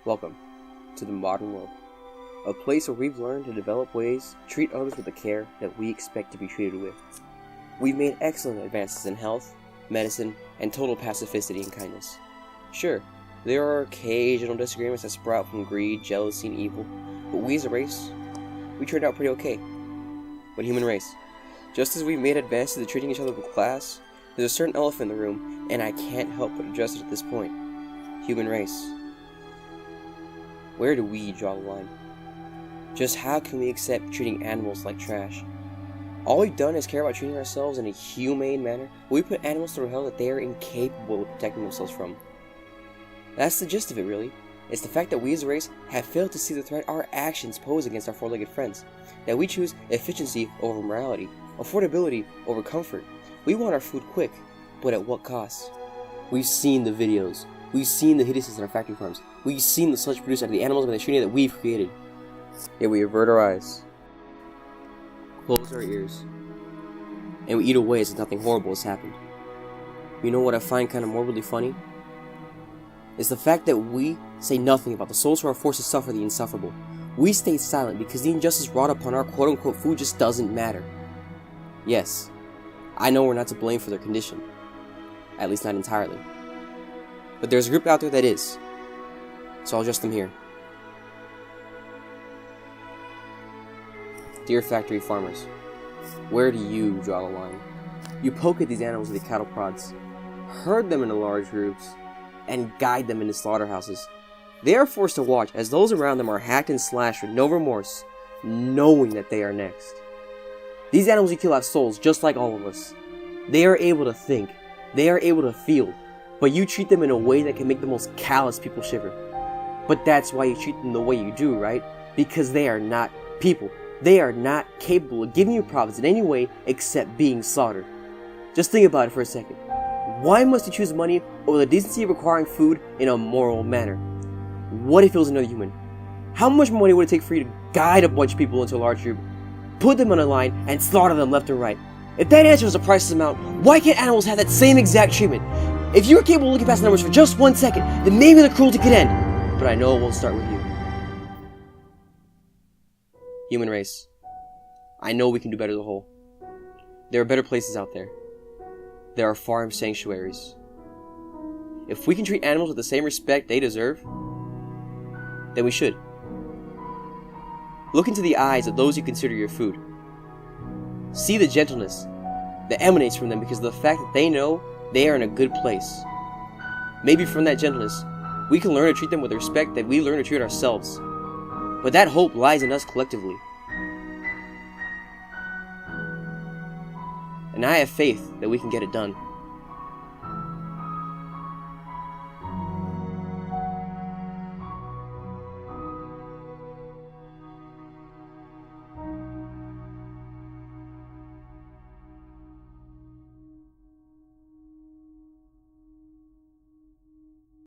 Welcome to the modern world, a place where we've learned to develop ways to treat others with the care that we expect to be treated with. We've made excellent advances in health, medicine, and total pacifity and kindness. Sure, there are occasional disagreements that sprout from greed, jealousy, and evil, but we as a race, we turned out pretty okay. But human race, just as we've made advances in treating each other with class, there's a certain elephant in the room, and I can't help but address it at this point. Human race. Where do we draw the line? Just how can we accept treating animals like trash? All we've done is care about treating ourselves in a humane manner, but we put animals through hell that they are incapable of protecting themselves from. That's the gist of it, really. It's the fact that we as a race have failed to see the threat our actions pose against our four-legged friends. That we choose efficiency over morality, affordability over comfort. We want our food quick, but at what cost? We've seen the videos. We've seen the hideousness in our factory farms. We've seen the sludge produced out of the animals and the machinery that we've created. Yet we avert our eyes, close our ears, and we eat away as if nothing horrible has happened. You know what I find kind of morbidly funny? It's the fact that we say nothing about the souls who are forced to suffer the insufferable. We stay silent because the injustice wrought upon our quote-unquote food just doesn't matter. Yes, I know we're not to blame for their condition. At least not entirely. But there's a group out there that is. So I'll address them here. Dear factory farmers, where do you draw the line? You poke at these animals with the cattle prods, herd them into large groups, and guide them into slaughterhouses. They are forced to watch as those around them are hacked and slashed with no remorse, knowing that they are next. These animals you kill have souls just like all of us. They are able to think, they are able to feel, but you treat them in a way that can make the most callous people shiver. But that's why you treat them the way you do, right? Because they are not people. They are not capable of giving you profits in any way except being slaughtered. Just think about it for a second. Why must you choose money over the decency of acquiring food in a moral manner? What if it was another human? How much money would it take for you to guide a bunch of people into a large group, put them on a line, and slaughter them left and right? If that answer was a priceless amount, why can't animals have that same exact treatment? If you were capable of looking past the numbers for just 1 second, then maybe the cruelty could end. But I know it won't start with you. Human race. I know we can do better as a whole. There are better places out there. There are farm sanctuaries. If we can treat animals with the same respect they deserve, then we should. Look into the eyes of those you consider your food. See the gentleness that emanates from them because of the fact that they know they are in a good place. Maybe from that gentleness, we can learn to treat them with the respect that we learn to treat ourselves. But that hope lies in us collectively. And I have faith that we can get it done.